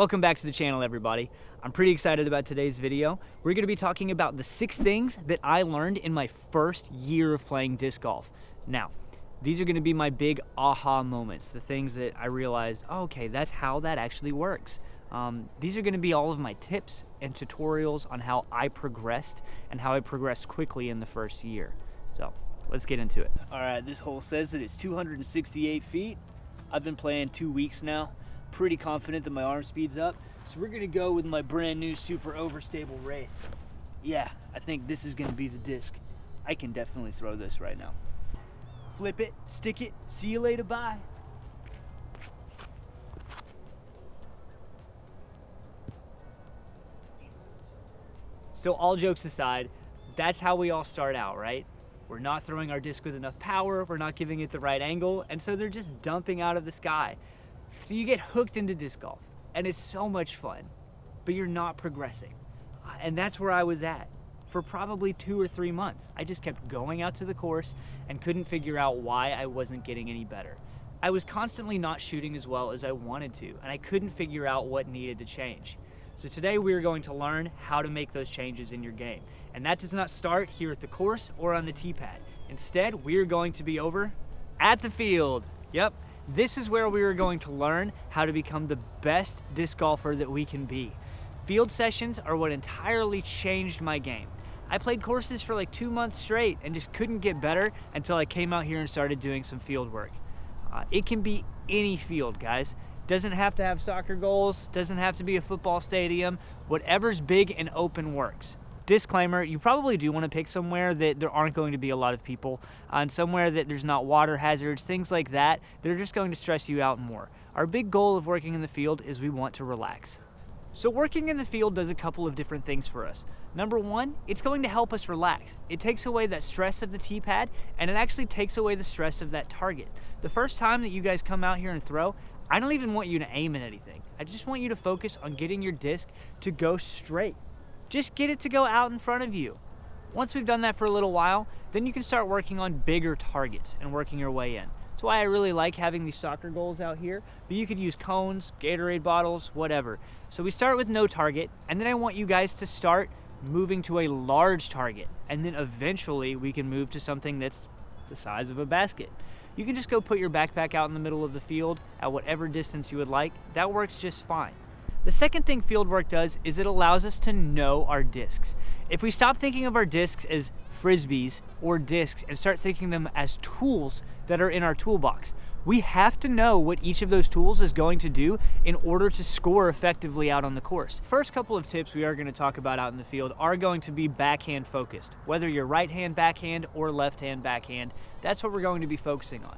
Welcome back to the channel, everybody. I'm pretty excited about today's video. We're going to be talking about the 6 things that I learned in my first year of playing disc golf. Now, these are going to be my big aha moments, the things that I realized, oh, okay, that's how that actually works. These are going to be all of my tips and tutorials on how I progressed and how I progressed quickly in the first year. So let's get into it. All right, this hole says that it's 268 feet. I've been playing 2 weeks now. Pretty confident that my arm speed's up. So we're gonna go with my brand new super overstable Wraith. Yeah, I think this is gonna be the disc. I can definitely throw this right now. Flip it, stick it, see you later, bye. So all jokes aside, that's how we all start out, right? We're not throwing our disc with enough power, we're not giving it the right angle, and so they're just dumping out of the sky. So you get hooked into disc golf, and it's so much fun, but you're not progressing. And that's where I was at for probably 2 or 3 months. I just kept going out to the course and couldn't figure out why I wasn't getting any better. I was constantly not shooting as well as I wanted to, and I couldn't figure out what needed to change. So today we are going to learn how to make those changes in your game. And that does not start here at the course or on the tee pad. Instead, we are going to be over at the field. Yep. This is where we are going to learn how to become the best disc golfer that we can be. Field sessions are what entirely changed my game. I played courses for like 2 months straight and just couldn't get better until I came out here and started doing some field work. It can be any field, guys. Doesn't have to have soccer goals, doesn't have to be a football stadium. Whatever's big and open works. Disclaimer, you probably do want to pick somewhere that there aren't going to be a lot of people, and somewhere that there's not water hazards, things like that. They're just going to stress you out more. Our big goal of working in the field is we want to relax. So working in the field does a couple of different things for us. Number one, it's going to help us relax. It takes away that stress of the tee pad, and it actually takes away the stress of that target. The first time that you guys come out here and throw, I don't even want you to aim at anything. I just want you to focus on getting your disc to go straight. Just get it to go out in front of you. Once we've done that for a little while, then you can start working on bigger targets and working your way in. That's why I really like having these soccer goals out here, but you could use cones, Gatorade bottles, whatever. So we start with no target, and then I want you guys to start moving to a large target, and then eventually we can move to something that's the size of a basket. You can just go put your backpack out in the middle of the field at whatever distance you would like. That works just fine. The second thing field work does is it allows us to know our discs. If we stop thinking of our discs as frisbees or discs and start thinking them as tools that are in our toolbox, we have to know what each of those tools is going to do in order to score effectively out on the course. First couple of tips we are going to talk about out in the field are going to be backhand focused. Whether you're right hand backhand or left hand backhand, that's what we're going to be focusing on.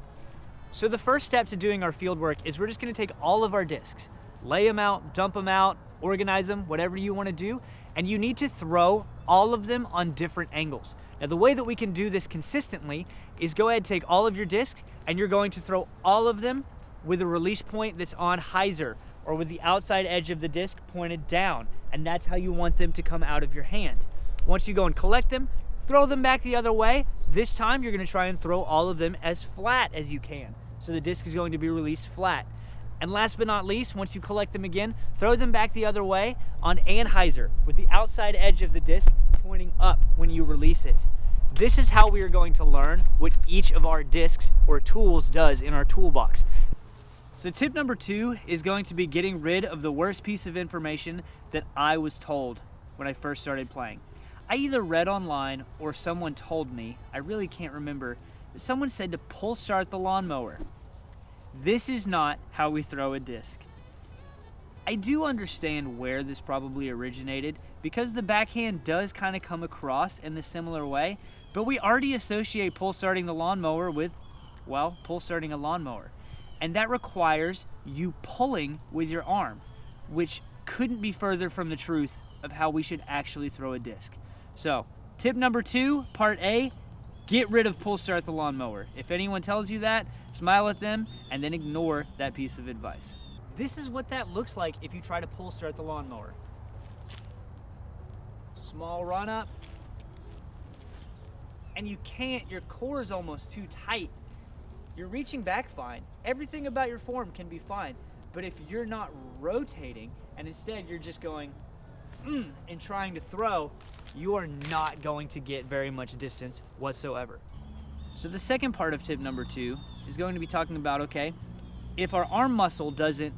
So the first step to doing our field work is we're just going to take all of our discs, lay them out, dump them out, organize them, whatever you want to do, and you need to throw all of them on different angles. Now the way that we can do this consistently is go ahead and take all of your discs and you're going to throw all of them with a release point that's on hyzer or with the outside edge of the disc pointed down, and that's how you want them to come out of your hand. Once you go and collect them, throw them back the other way. This time you're going to try and throw all of them as flat as you can. So the disc is going to be released flat. And last but not least, once you collect them again, throw them back the other way on anhyzer with the outside edge of the disc pointing up when you release it. This is how we are going to learn what each of our discs or tools does in our toolbox. So tip number 2 is going to be getting rid of the worst piece of information that I was told when I first started playing. I either read online or someone told me, I really can't remember, but someone said to pull start the lawnmower. This is not how we throw a disc. I do understand where this probably originated because the backhand does kind of come across in the similar way, but we already associate pull starting the lawnmower with, well, pull starting a lawnmower. And that requires you pulling with your arm, which couldn't be further from the truth of how we should actually throw a disc. So, tip number 2, part A, get rid of pull start the lawnmower. If anyone tells you that, smile at them and then ignore that piece of advice. This is what that looks like if you try to pull start the lawnmower. Small run up. And you can't, your core is almost too tight. You're reaching back fine. Everything about your form can be fine. But if you're not rotating and instead you're just going and trying to throw, you are not going to get very much distance whatsoever. So the second part of tip number 2 is going to be talking about, okay, if our arm muscle doesn't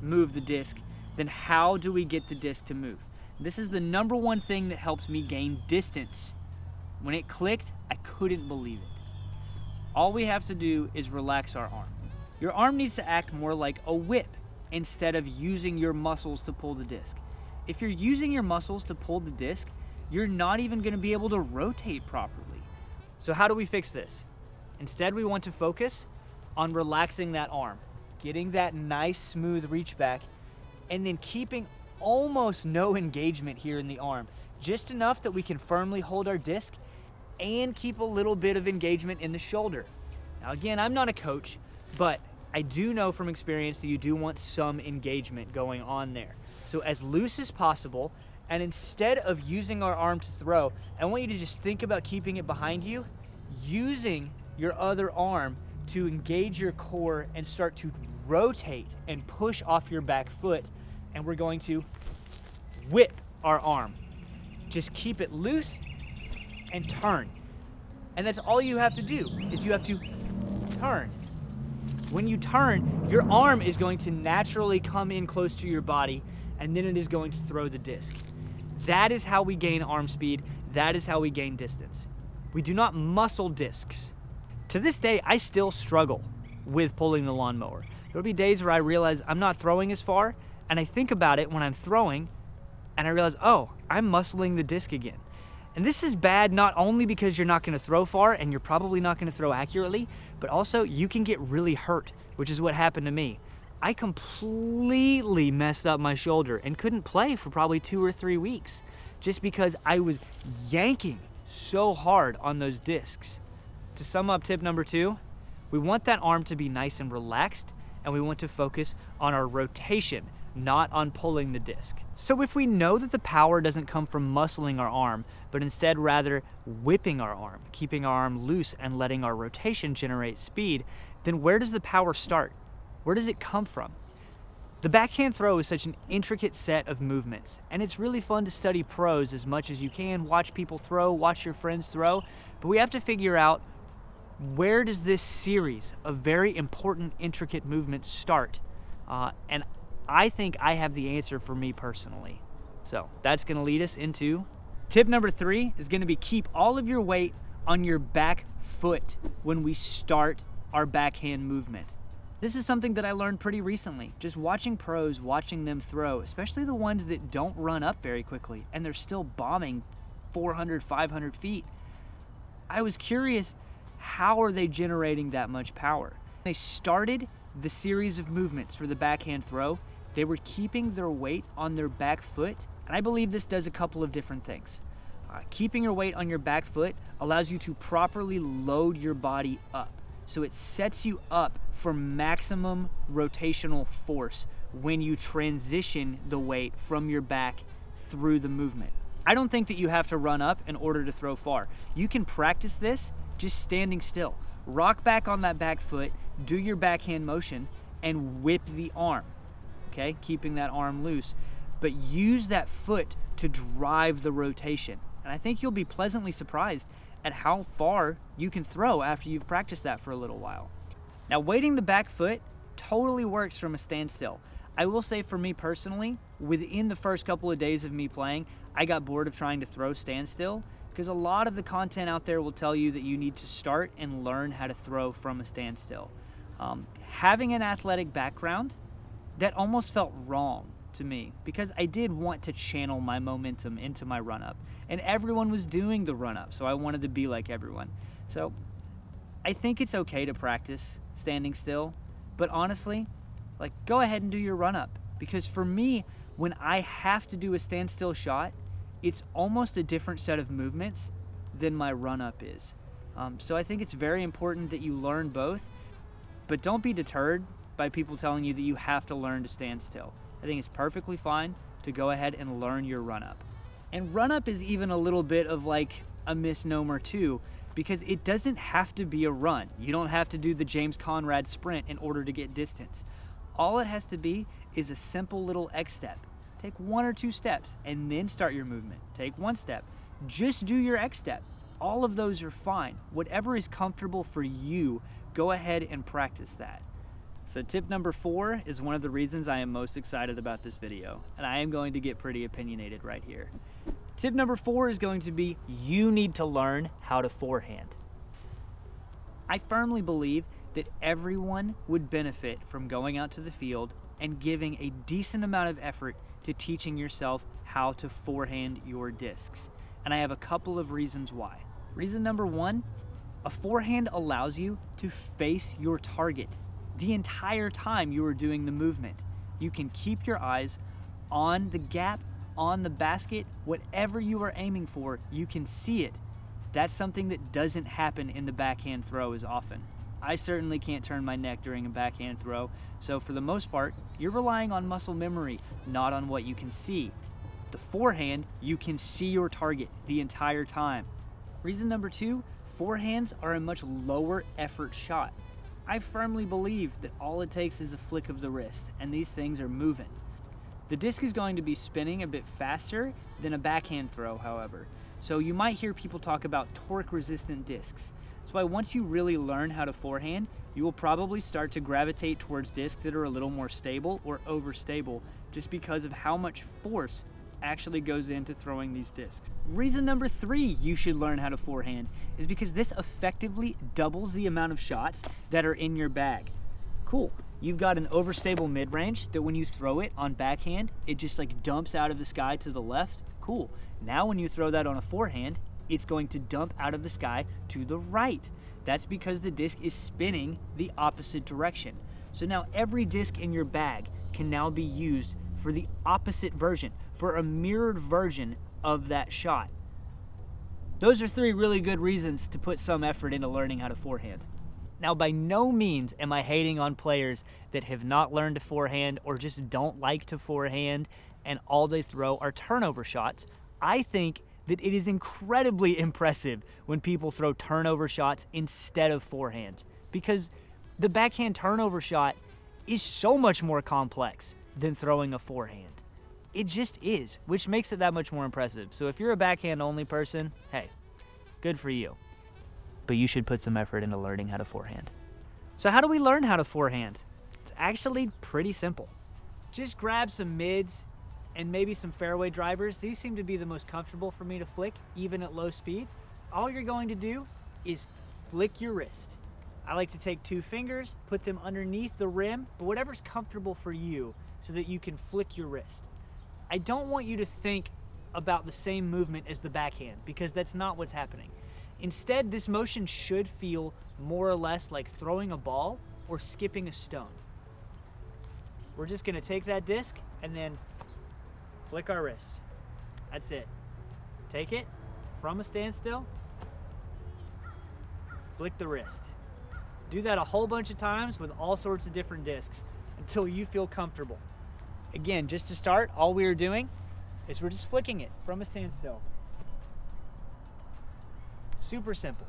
move the disc, then how do we get the disc to move? This is the number one thing that helps me gain distance. When it clicked, I couldn't believe it. All we have to do is relax our arm. Your arm needs to act more like a whip instead of using your muscles to pull the disc. If you're using your muscles to pull the disc, you're not even going to be able to rotate properly. So how do we fix this? Instead, we want to focus on relaxing that arm, getting that nice smooth reach back, and then keeping almost no engagement here in the arm, just enough that we can firmly hold our disc and keep a little bit of engagement in the shoulder. Now again, I'm not a coach, but I do know from experience that you do want some engagement going on there. So as loose as possible, and instead of using our arm to throw, I want you to just think about keeping it behind you, using your other arm to engage your core and start to rotate and push off your back foot. And we're going to whip our arm. Just keep it loose and turn. And that's all you have to do, is you have to turn. When you turn, your arm is going to naturally come in close to your body, and then it is going to throw the disc. That is how we gain arm speed. That is how we gain distance. We do not muscle discs. To this day, I still struggle with pulling the lawnmower. There'll be days where I realize I'm not throwing as far, and I think about it when I'm throwing, and I realize, oh, I'm muscling the disc again. And this is bad not only because you're not going to throw far and you're probably not going to throw accurately, but also you can get really hurt, which is what happened to me. I completely messed up my shoulder and couldn't play for probably 2 or 3 weeks just because I was yanking so hard on those discs. To sum up tip number 2, we want that arm to be nice and relaxed, and we want to focus on our rotation, not on pulling the disc. So if we know that the power doesn't come from muscling our arm, but instead rather whipping our arm, keeping our arm loose and letting our rotation generate speed, then where does the power start? Where does it come from? The backhand throw is such an intricate set of movements, and it's really fun to study pros as much as you can, watch people throw, watch your friends throw, but we have to figure out, where does this series of very important, intricate movements start? And I think I have the answer for me personally. So that's going to lead us into tip number 3 is going to be keep all of your weight on your back foot when we start our backhand movement. This is something that I learned pretty recently, just watching pros, watching them throw, especially the ones that don't run up very quickly and they're still bombing 400, 500 feet. I was curious, how are they generating that much power? They started the series of movements for the backhand throw. They were keeping their weight on their back foot, and I believe this does a couple of different things. Keeping your weight on your back foot allows you to properly load your body up. So it sets you up for maximum rotational force when you transition the weight from your back through the movement. I don't think that you have to run up in order to throw far. You can practice this just standing still. Rock back on that back foot, do your backhand motion, and whip the arm. Okay, keeping that arm loose, but use that foot to drive the rotation. And I think you'll be pleasantly surprised at how far you can throw after you've practiced that for a little while. Now, weighting the back foot totally works from a standstill. I will say for me personally, within the first couple of days of me playing, I got bored of trying to throw standstill because a lot of the content out there will tell you that you need to start and learn how to throw from a standstill. Having an athletic background, that almost felt wrong to me because I did want to channel my momentum into my run-up, and everyone was doing the run-up, so I wanted to be like everyone. So I think it's okay to practice standing still, but honestly, go ahead and do your run-up, because for me, when I have to do a standstill shot, it's almost a different set of movements than my run-up is. So I think it's very important that you learn both, but don't be deterred by people telling you that you have to learn to stand still. I think it's perfectly fine to go ahead and learn your run-up. And run-up is even a little bit of a misnomer too, because it doesn't have to be a run. You don't have to do the James Conrad sprint in order to get distance. All it has to be is a simple little X step. take 1 or 2 steps and then start your movement. Take 1 step. Just do your X step. All of those are fine. Whatever is comfortable for you, go ahead and practice that. So tip number 4 is one of the reasons I am most excited about this video, and I am going to get pretty opinionated right here. Tip number 4 is going to be you need to learn how to forehand. I firmly believe that everyone would benefit from going out to the field and giving a decent amount of effort to teaching yourself how to forehand your discs. And I have a couple of reasons why. Reason number 1, a forehand allows you to face your target the entire time you are doing the movement. You can keep your eyes on the gap, on the basket, whatever you are aiming for, you can see it. That's something that doesn't happen in the backhand throw as often. I certainly can't turn my neck during a backhand throw, so for the most part, you're relying on muscle memory, not on what you can see. The forehand, you can see your target the entire time. Reason number 2, forehands are a much lower effort shot. I firmly believe that all it takes is a flick of the wrist, and these things are moving. The disc is going to be spinning a bit faster than a backhand throw, however. So you might hear people talk about torque-resistant discs. That's why once you really learn how to forehand, you will probably start to gravitate towards discs that are a little more stable or overstable, just because of how much force actually goes into throwing these discs. Reason number 3 you should learn how to forehand is because this effectively doubles the amount of shots that are in your bag. Cool. You've got an overstable mid-range that when you throw it on backhand, it just like dumps out of the sky to the left. Cool. Now when you throw that on a forehand, it's going to dump out of the sky to the right. That's because the disc is spinning the opposite direction. So now every disc in your bag can now be used for the opposite version, for a mirrored version of that shot. Those are 3 really good reasons to put some effort into learning how to forehand. Now, by no means am I hating on players that have not learned to forehand or just don't like to forehand and all they throw are turnover shots. I think that it is incredibly impressive when people throw turnover shots instead of forehands, because the backhand turnover shot is so much more complex than throwing a forehand. It just is, which makes it that much more impressive. So if you're a backhand only person, hey, good for you. But you should put some effort into learning how to forehand. So how do we learn how to forehand? It's actually pretty simple. Just grab some mids and maybe some fairway drivers. These seem to be the most comfortable for me to flick, even at low speed. All you're going to do is flick your wrist. I like to take 2 fingers, put them underneath the rim, but whatever's comfortable for you so that you can flick your wrist. I don't want you to think about the same movement as the backhand, because that's not what's happening. Instead, this motion should feel more or less like throwing a ball or skipping a stone. We're just gonna take that disc and then flick our wrist. That's it. Take it from a standstill, flick the wrist. Do that a whole bunch of times with all sorts of different discs until you feel comfortable. Again, just to start, all we are doing is we're just flicking it from a standstill. Super simple.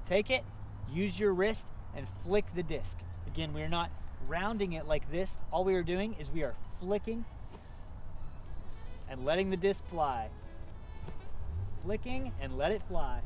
Take it, use your wrist, and flick the disc. Again, we are not rounding it like this. All we are doing is we are flicking and letting the disc fly. Flicking and let it fly.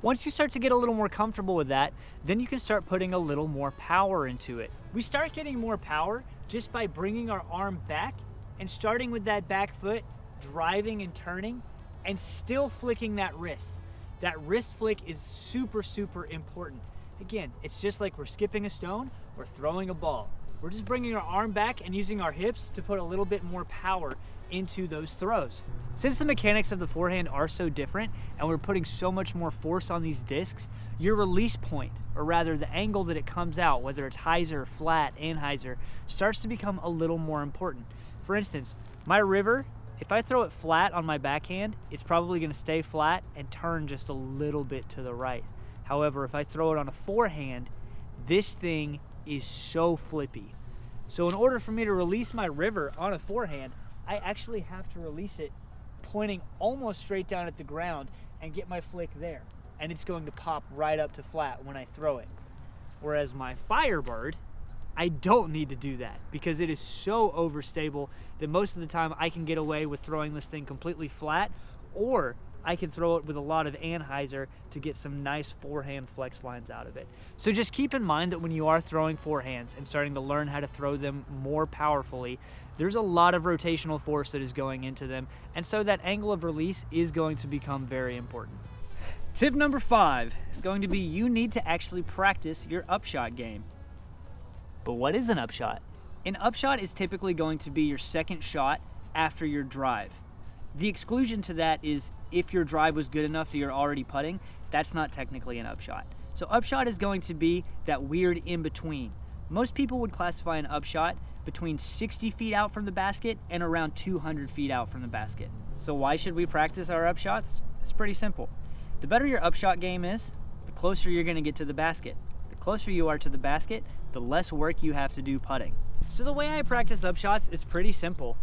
Once you start to get a little more comfortable with that, then you can start putting a little more power into it. We start getting more power just by bringing our arm back and starting with that back foot, driving and turning, and still flicking that wrist. That wrist flick is super, super important. Again, it's just like we're skipping a stone or throwing a ball. We're just bringing our arm back and using our hips to put a little bit more power into those throws. Since the mechanics of the forehand are so different and we're putting so much more force on these discs, your release point, or rather the angle that it comes out, whether it's hyzer, flat, anhyzer, starts to become a little more important. For instance, my river, if I throw it flat on my backhand, it's probably going to stay flat and turn just a little bit to the right. However, if I throw it on a forehand, this thing is so flippy. So in order for me to release my river on a forehand, I actually have to release it pointing almost straight down at the ground and get my flick there. And it's going to pop right up to flat when I throw it. Whereas my Firebird, I don't need to do that because it is so overstable that most of the time I can get away with throwing this thing completely flat, or I can throw it with a lot of anhyzer to get some nice forehand flex lines out of it. So just keep in mind that when you are throwing forehands and starting to learn how to throw them more powerfully, there's a lot of rotational force that is going into them, and so that angle of release is going to become very important. Tip number 5 is going to be you need to actually practice your upshot game. But what is an upshot? An upshot is typically going to be your second shot after your drive. The exclusion to that is if your drive was good enough that you're already putting, that's not technically an upshot. So upshot is going to be that weird in between. Most people would classify an upshot between 60 feet out from the basket and around 200 feet out from the basket. So why should we practice our upshots? It's pretty simple. The better your upshot game is, the closer you're going to get to the basket. The closer you are to the basket, the less work you have to do putting. So the way I practice upshots is pretty simple.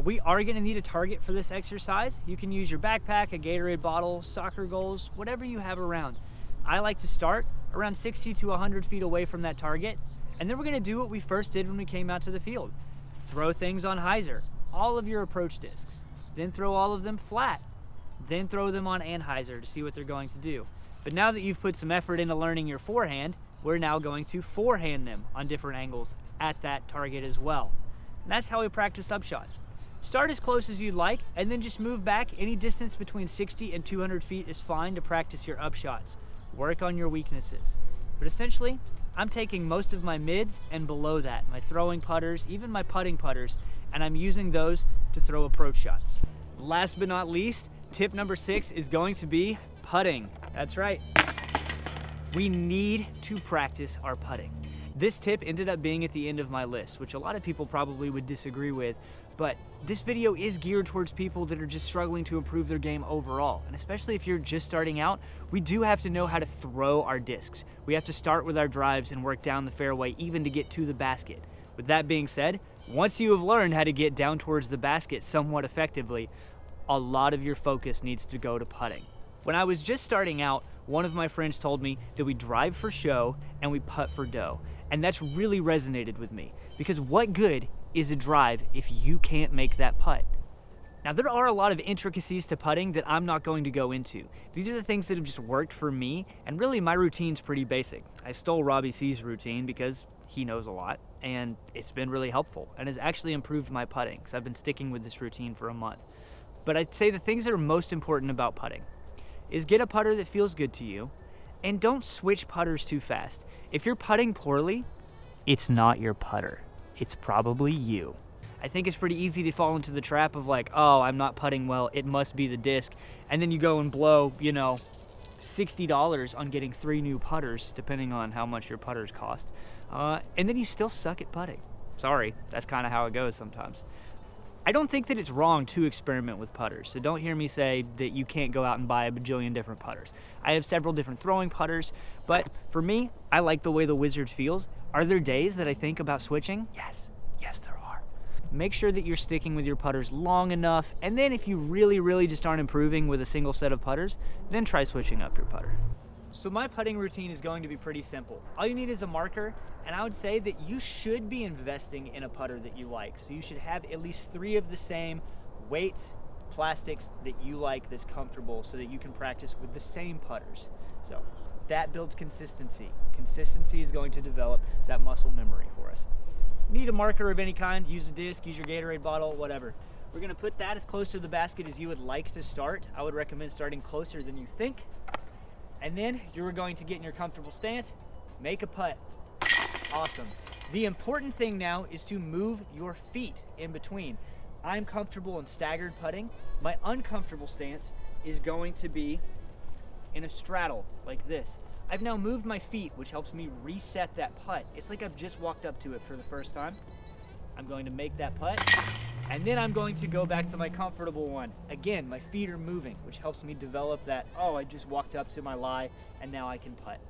We are going to need a target for this exercise. You can use your backpack, a Gatorade bottle, soccer goals, whatever you have around. I like to start around 60 to 100 feet away from that target, and then we're going to do what we first did when we came out to the field. Throw things on hyzer, all of your approach discs, then throw all of them flat, then throw them on anhyzer to see what they're going to do. But now that you've put some effort into learning your forehand, we're now going to forehand them on different angles at that target as well. And that's how we practice upshots. Start as close as you'd like, and then just move back. Any distance between 60 and 200 feet is fine to practice your upshots. Work on your weaknesses. But essentially, I'm taking most of my mids and below that, my throwing putters, even my putting putters, and I'm using those to throw approach shots. Last but not least, tip number 6 is going to be putting. That's right. We need to practice our putting. This tip ended up being at the end of my list, which a lot of people probably would disagree with, but this video is geared towards people that are just struggling to improve their game overall. And especially if you're just starting out, we do have to know how to throw our discs. We have to start with our drives and work down the fairway even to get to the basket. With that being said, once you have learned how to get down towards the basket somewhat effectively, a lot of your focus needs to go to putting. When I was just starting out, one of my friends told me that we drive for show and we putt for dough. And that's really resonated with me, because what good is a drive if you can't make that putt? Now, there are a lot of intricacies to putting that I'm not going to go into. These are the things that have just worked for me, and really my routine's pretty basic. I stole Robbie C's routine because he knows a lot, and it's been really helpful and has actually improved my putting, because I've been sticking with this routine for a month. But I'd say the things that are most important about putting is get a putter that feels good to you, and don't switch putters too fast. If you're putting poorly, it's not your putter. It's probably you. I think it's pretty easy to fall into the trap of like, oh, I'm not putting well, it must be the disc. And then you go and blow, $60 on getting 3 new putters, depending on how much your putters cost. And then you still suck at putting. Sorry, that's kind of how it goes sometimes. I don't think that it's wrong to experiment with putters, so don't hear me say that you can't go out and buy a bajillion different putters. I have several different throwing putters, but for me, I like the way the Wizard feels. Are there days that I think about switching? Yes, there are. Make sure that you're sticking with your putters long enough, and then if you really just aren't improving with a single set of putters, then try switching up your putter. So my putting routine is going to be pretty simple. All you need is a marker, and I would say that you should be investing in a putter that you like. So you should have at least 3 of the same weights, plastics that you like that's comfortable so that you can practice with the same putters. So that builds consistency. Consistency is going to develop that muscle memory for us. Need a marker of any kind, use a disc, use your Gatorade bottle, whatever. We're gonna put that as close to the basket as you would like to start. I would recommend starting closer than you think. And then you're going to get in your comfortable stance, make a putt. Awesome. The important thing now is to move your feet in between. I'm comfortable in staggered putting. My uncomfortable stance is going to be in a straddle like this. I've now moved my feet, which helps me reset that putt. It's like I've just walked up to it for the first time. I'm going to make that putt, and then I'm going to go back to my comfortable one. Again, my feet are moving, which helps me develop that, oh, I just walked up to my lie, and now I can putt.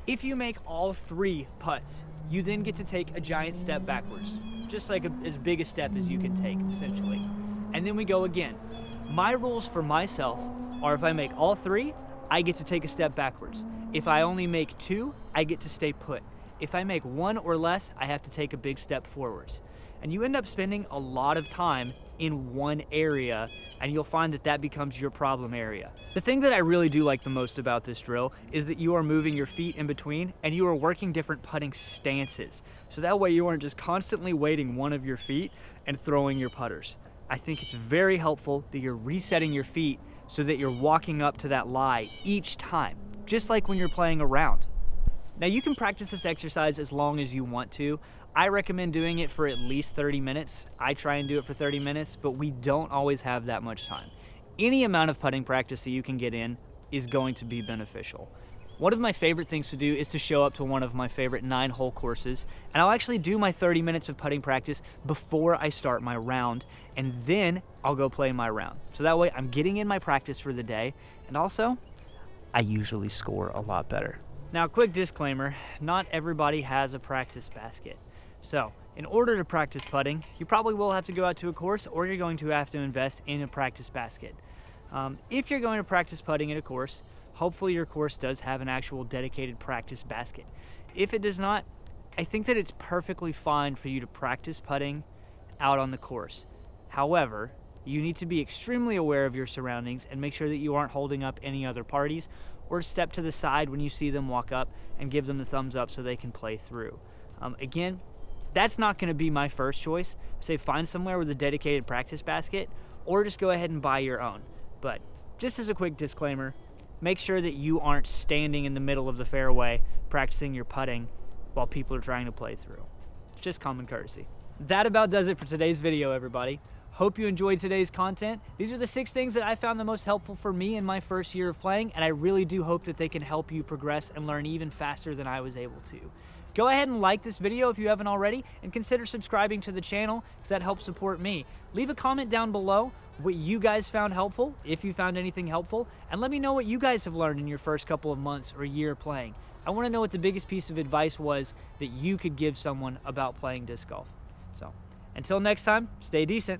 If you make all 3 putts, you then get to take a giant step backwards, just like as big a step as you can take, essentially. And then we go again. My rules for myself are if I make all 3, I get to take a step backwards. If I only make 2, I get to stay put. if I make one or less, I have to take a big step forwards. And you end up spending a lot of time in one area, and you'll find that that becomes your problem area. The thing that I really do like the most about this drill is that you are moving your feet in between and you are working different putting stances. So that way you aren't just constantly weighting one of your feet and throwing your putters. I think it's very helpful that you're resetting your feet so that you're walking up to that lie each time, just like when you're playing a round. Now you can practice this exercise as long as you want to. I recommend doing it for at least 30 minutes. I try and do it for 30 minutes, but we don't always have that much time. Any amount of putting practice that you can get in is going to be beneficial. One of my favorite things to do is to show up to one of my favorite 9-hole courses, and I'll actually do my 30 minutes of putting practice before I start my round, and then I'll go play my round. So that way I'm getting in my practice for the day, and also I usually score a lot better. Now, quick disclaimer, not everybody has a practice basket. So, in order to practice putting, you probably will have to go out to a course, or you're going to have to invest in a practice basket. If you're going to practice putting at a course, hopefully your course does have an actual dedicated practice basket. If it does not, I think that it's perfectly fine for you to practice putting out on the course. However, you need to be extremely aware of your surroundings and make sure that you aren't holding up any other parties, or step to the side when you see them walk up and give them the thumbs up so they can play through. Again, that's not going to be my first choice. Say find somewhere with a dedicated practice basket, or just go ahead and buy your own. But just as a quick disclaimer, make sure that you aren't standing in the middle of the fairway practicing your putting while people are trying to play through. It's just common courtesy. That about does it for today's video, everybody. Hope you enjoyed today's content. These are the 6 things that I found the most helpful for me in my first year of playing, and I really do hope that they can help you progress and learn even faster than I was able to. Go ahead and like this video if you haven't already, and consider subscribing to the channel because that helps support me. Leave a comment down below what you guys found helpful, if you found anything helpful, and let me know what you guys have learned in your first couple of months or year playing. I want to know what the biggest piece of advice was that you could give someone about playing disc golf. So, until next time, stay decent.